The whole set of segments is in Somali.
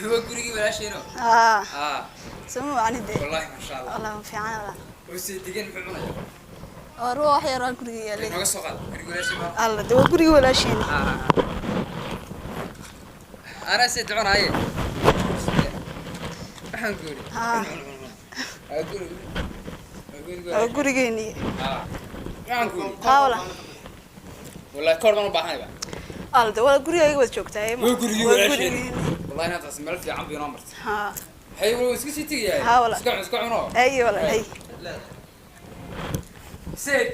هو قريقي ولا شيء نو سمو عني دي والله ما شاء الله والله في عنا وسيدين محمد روح يا ران قريقي اللي نو سوقات قريقي ولا شيء الله دو قريقي ولا شيء أنا سيدعون هاي أقول قريقيني والله كوربان وباحنا بقى الله دو قريقي ولا شوكتاي والله أنا تسمع في عم بينامرت هاي وسكتي تيجي اسكعوا أي ولا أي سيد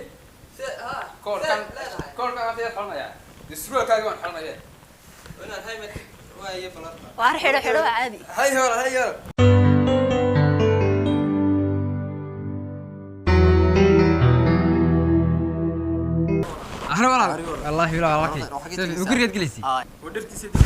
ها كور كان في حلنا يا السرور كان حلنا يا أنا هاي مت وهي بلاد وارحيله حلو عادي هاي هلا الله يلا والله وقريت جلسي ودرتي سيدي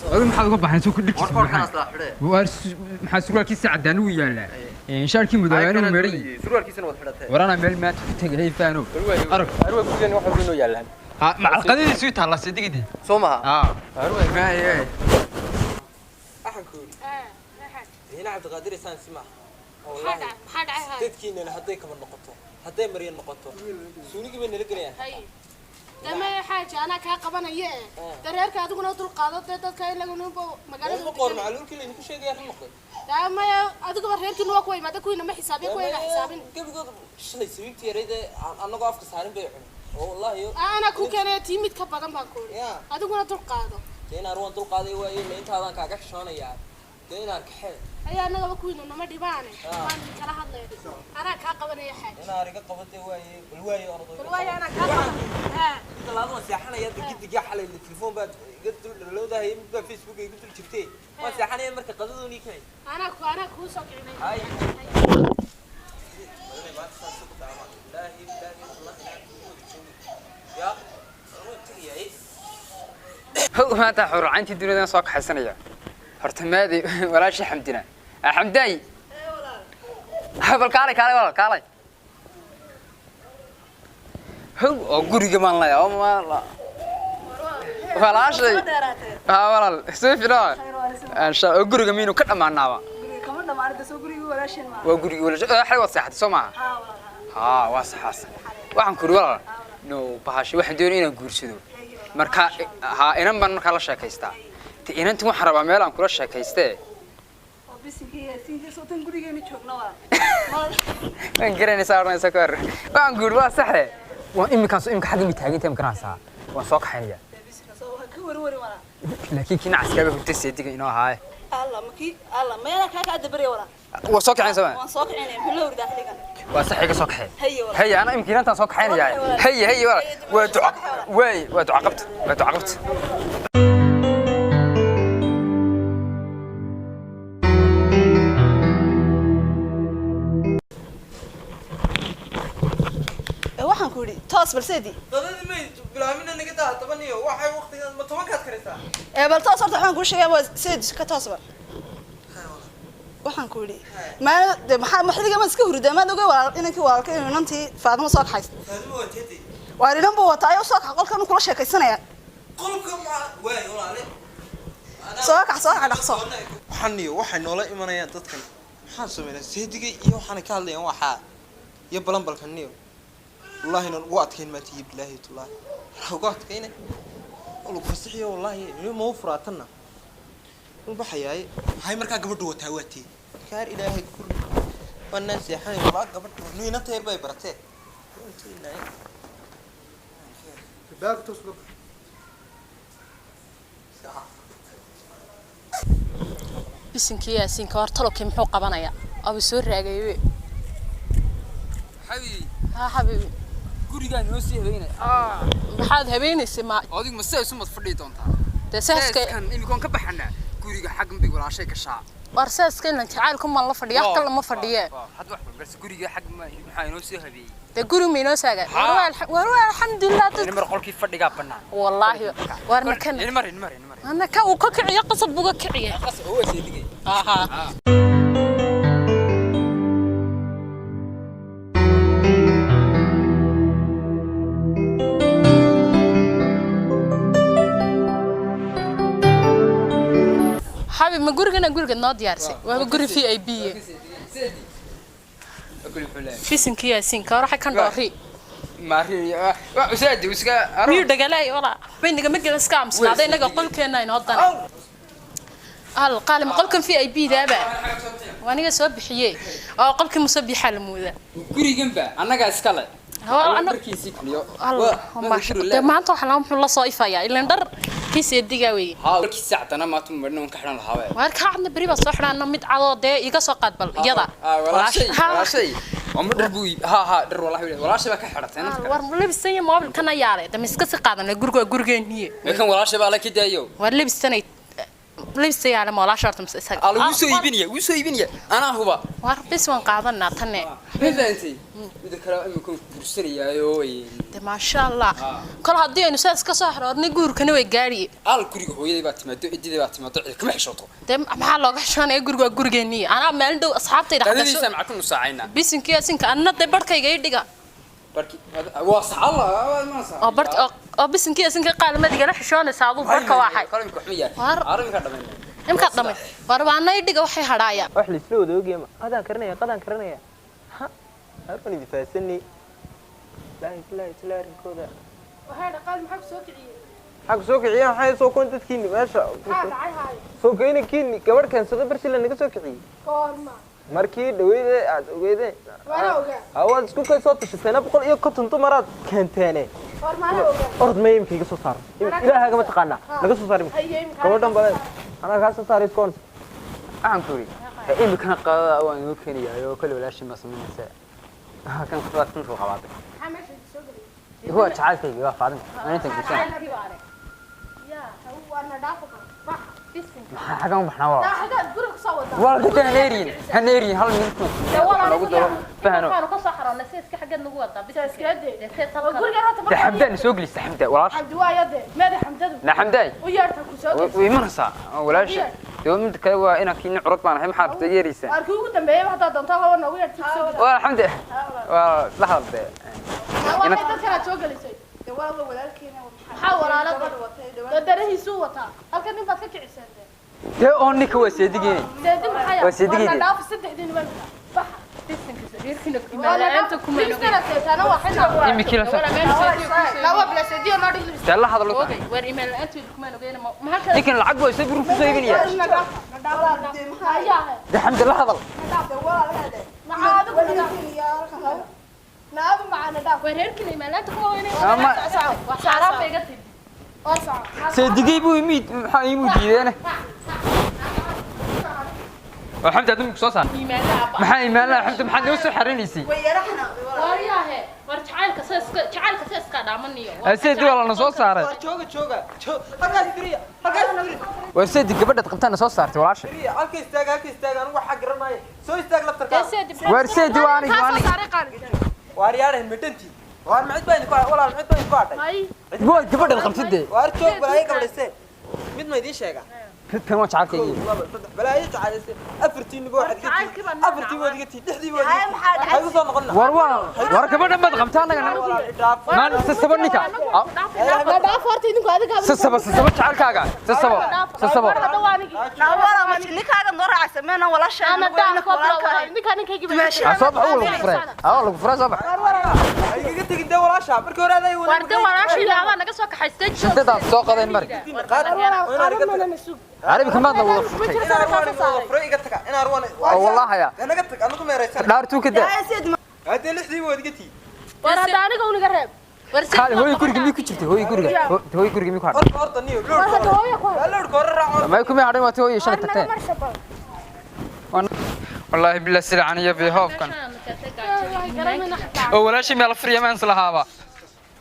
أقول محل قبح نسوي كل شيء محل سرور كيس عدان ويانا إن شاء الله مديرين مري سرور كيس نوض حرته ورانا مال ما تجي فانو أروح كل واحد منه يلا مع القضية سويت الله صدق دي سومها أروح ما هي أحكي هنا عبد القادر إنسان سمع والله تذكيني أنا هديك من نقطة هدي مريم نقطة سوني كمان نلقيها لما حاجة أنا كقبنا إياه ترى كاتو كنا طول قاضي تذكر لقوا نبوا مقالة مقور معلول كله نكون شيء غير نقطة لا ما أذكر مريم تنوى كوي ما تكوي نما حسابي كوي لا حسابين قبل شنو سويت يا ريت أنا قاف كسارين بيعون والله أنا كو كان تيميت كبادم بقول أذكر كنا طول قاضي تينا روان طول قاضي وإيه اللي أنت هذا كعكش شلون يا تينا كحل أي أنا قبل كوي نما ديبانة ما كلا هذا أنا كقبنا يا حاج أنا أريك قبضتي وإيه بالواي أرضي بالواي أنا كقبنا لازم سياحنا يا تجد جاحل التليفون بعد قلت لو ده هي من فيسبوك قلت له شفتيه ما سياحنا يا مركز قدودني كاي أنا كو سكرني هاي لا هي يا هو ما تحور عنتي الدنيا صاق حسنية هرتمادي ولا شيء حمدنا حمداي هبل كالي ولا هو قري كمان لا يا ما لا ولا شيء ولا سيف لا ان شاء الله قري كمينو كده ما نابا كمان ما أرد سو قريقي ولا شيء ما وقري ولا حلوة صحة سمع واصح waxaan kuri walaal no bahashi waxaan doonayna guursado marka inaan ban marka la sheekaystaa inantu waxaan rabaa meel aan kula sheekaystee oo bisinkiisa soo tan gurigeena joogna waa aan garanaysaa ornaysa ka hor waxaan guur waa saxe waan imika xagga mi taagan tahay garanaysaa waan soo kaxaynaya bisinka soo ka warwari wala laakiin kina askaaga hubta seediga inoo ahaa الله ما أنا كاك أدبري ولا وصوك عين سواء وصوك عيني بلور داخلي وصحيح صوك حين هي أنا يمكن أنت صوك حين يعني هي ولا وتعاقبت waxaan ku yiri toos balseedi dadadii ma bilaamina naga daa tabaniyo waxay waqtigan ma tobankaad karaysaa bal toos horta waxaan ku sheegay waa seedi ka toos ba waxaan ku yiri ma xiliga ma iska hurdaa ma ogaa walaal inankii walaalkay inantii Faadimo soo kaxays Faadimo wateedi waa inaan buu wataa soo kax qolkan kula sheekaysanaya qolka ma way walaale soo kax dhaqso waxay noola imanayaan dadkan maxaan sameeynaa seediga iyo waxaan ka hadlayaan waxa iyo balanbalkaniyo والله إنه وقت كين ما تيجي بالله والله وقت كينه والله فصحيه والله اليوم مو فراتنا والبحياي هاي مركا قبل دو تهوتي كار إلهي كل والناس يا حي والله قبل نوي نتهير باي برته كبار تصلب bisinki yaasin ka wartalow muxuu qabanaya abu soo raagay حبيبي حبيبي gurigaan noo sii habeenay maxaad habeenaysay ma adigu ma say sumad fadhii doontaa tasaaska imikoon ka baxana guriga xaggan bay walaashay ka shaa warsaska inaan jacaylku ma la fadhiyo kala ma fadhiyo had wax bas guriga xag maxaa noo sii habeeyay de guri ma inoo saaga war alxamdulillah nimar qolkii fadhiga banaan wallahi warna kan nimar ana ka uu ka kiciyo qasab buga kiciyo qasab oo seedigay حبيب ما قرقنا قرقنا ديارسي وقرق في اي بي في سنكيا سنكا راح كان دوري ماري وسادي وسكا ميو دغلاي ولا بين مجل سكام سنادين نغا قلكينا إنه هدنا قال ما قلكم في اي بي دابا وانيغا سو بخيي oo qolkii musabbixa la mooda gurigan ba anaga iskale أنا markiisi kaliyo ما شاء الله ما أنت وحنا محل الله صايفة يا إلا ندر كيس يدقاوي ها markiisi saactana ma tum marno ka xiran lahaa واركا عندنا بريبا صحنا إنه مد عضو ده يقص قاد بل يدا ولا شيء وما دربوي ها در ولا شيء ka xirtay war labisay moobil kana yaale damiska si qaadana gurigeen hiye kan wala shay baa la kidayo war labisay labisay yaale moola shartam isaga ala wuu soo iibinaya ana huba war bis waan qaadana tanne midaantii mid kale imika kursanayaayo ma sha Allah kol hadii aynu saas ka soo xoroornay guurkana way gaari al guriga hooyaday baa timaado cidida baa timaado cid kama xishooto maxaa looga xishoonay gurigeeni ana meel dhow asxaabtayda qadadiisa ma ku nusaacayna bisinkiya sinka anna barkayga idhiga barki waa saxalla ma sax barki bisinkiya sinka qaalmadiga la xishoonaysa adu barka waxay qalinka xumiyay arrinka dhamay imka dhamay warbaana idhiga waxay hadhaaya wax la isla wada ogeema qadaan karinaya ha arfani bifaasani لا ركودا وهذا قال محق سوق عيال حق سوق عيال waxay soo koonta dadkiini meesha soo keenkiini gabar kan soo barsil naga soo kiciye koorma markii dhaweeyay aad ogeeyday awaad isku ka soo tashatayna 150 dumaraad keenteene orod meeyimkayga soo saar ilaahay ma taqaana laga soo saaray gabadhan badan ana ka soo saaray koon aan kuri imika qaada waan ugu keenayaa oo kale walaashin ma sameynaysa kan khadad kun soo qabaatay هو تعال كي يا فاضل ما انت قلت يا هو انا دافق صح حاجه ما احنا لا حاجه غرق صوت والله كده هنيرين هل منكم والله فهموا كانوا كصحراء نسيت حاجه نغو ودا بس كده نسيت ده حمدان سوق لي حمدان ولا حمد وايد ماذا حمدان لا حمدان ويارتك سوق ويمرسا ولا شيء يوم كده waa ina kiin curad baan hay maxaa rabtay yeerisa arku ugu dambeeyay waxa doontaa hawo nagu yartay waa alxamdu waa la hadlay ina dadka soo galisay walaalada walaalkeena waxa walaalada dadarihiisu wata halka nin baad ka kicisay oo ninka waa seedigeen waa seedigeen dhaaf saddexdin baan bax tisinkiisa heerkina imaalaanta kuma ana waxna imikii la la waa bla seediyo ma dhiglis la hadlo war imaalaanta kuma ogeena ma halka ninkan lacag waa isoo buruf soo iibinaya الحمد لله هذا نعم معنا دا وهركن ايمانات كوينه حرام بيغتي واسع سيدي بو يميد maxaa iimu diideena الحمد لله دمك soo saar maxaa iimaanaa الحمد maxaa noo soo xarinaysay wayaraxna wariyahe war jacaylka seeska dhaamaniyo seedi wala na soo saaray jooga halkaas firiya waa seedi gabadha qabtana soo saartay walaashay halka istaaga anigu waxa garanay soo istaag laftarka war seedi waani waar yaareen midhanti waar macid baan ku walaal macid baan ku hadhay ay waa gabadha qabtay waar joog balay gabadhayse mid ma idin sheega tan waa jacalkayga balay jacayse afartiin buu waxad ka afartiin wad iga tii dhixdii wad hay soo noqon war gabadha mad qabtaa anaga maan sasabanika ma dhaaf horta idinku adiga sasaba jacalkaaga sasaba nawala ma ninkaaga nooraac sameeyna wala ana daan ko ninkaygi soo baxo lagu furay soo bax ay iga tagin daa walaasha markii hore aday warda walaasha yaaba naga soo kaxaystay intaad soo qadeen mar عربي كمان لو فري iga taga in arwan والله يا anaga tag anagu meeraysan dhaartu ka daa hada lixdii wad iga tii war hada aniga uniga reeb قال هوي guriga mi ku jirtay hooy guriga mi ku hadhay horta niyo lood koor raaco ما يكون hadhay wato hooy shan tagtay والله بالله سلعان يا في هوف كان ولا شيء ما الفريا ما انسلهابا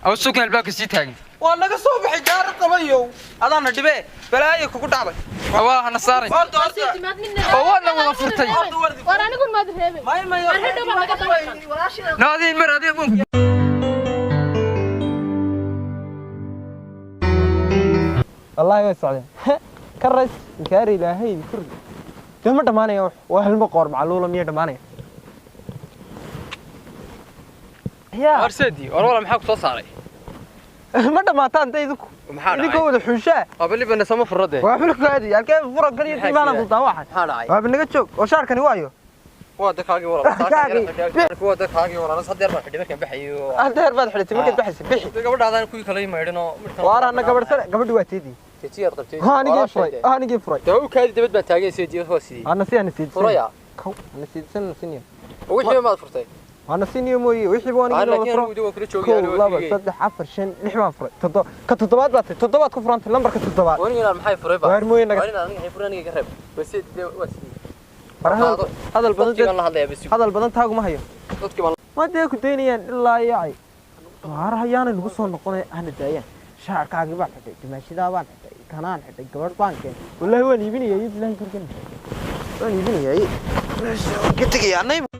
او سكن الباك سي تاغن waa naga soo bixi gaar qabayo adana dhibe balaayo kugu dhacday waa hana saaray oo wala wada furtay war anigu ma reebe may war hadhow baan naga tahay walaashii naadi mar adii bun wallahi way socdeen karas gaari ilaahay kur dama dhamaanaya waa halma qoor macluula miya dhamaanaya يا ارسدي والله maxaa ku soo saaray ما دماتان ديدكو idinko wada xushaa abali bana sama furade waa xulkaadi halkee furo kaliya timaana dultaa waxa waa banaga joog oo shaarkani waayo waa dadkaagi walaal kuwa dadkaagi walaal sadeer baa xidhi markaan baxayo adeer baad xidhitay markaad baxaysa bixi gabadhaadaan kuwii kale imaydhino waarana gabadhi waa teedii tiyar qabtay anigii furay taa kaadi dibad baa taagan seediyo hoosii ana si furaya ana siisan wixii ma furtay أنا سينيو موي ويحبي وأنا كل لابا صدق عفر شن لحما فرق كتطبات باتي تطبات كفرانت لمبر كتطبات وين محي فريبا وين موي نك وين أنا حيفراني قرب بس هذا البدن تاعو ما هي ما ده كدينيان إلا يعي ما راح يانا نقصون نقول أنا دايان شعر كاجي بعد تمشي دا بعد كنان حتى قبر بانك والله هو يبيني يجيب لين كركن هو يبيني يجيب قلت لك يعني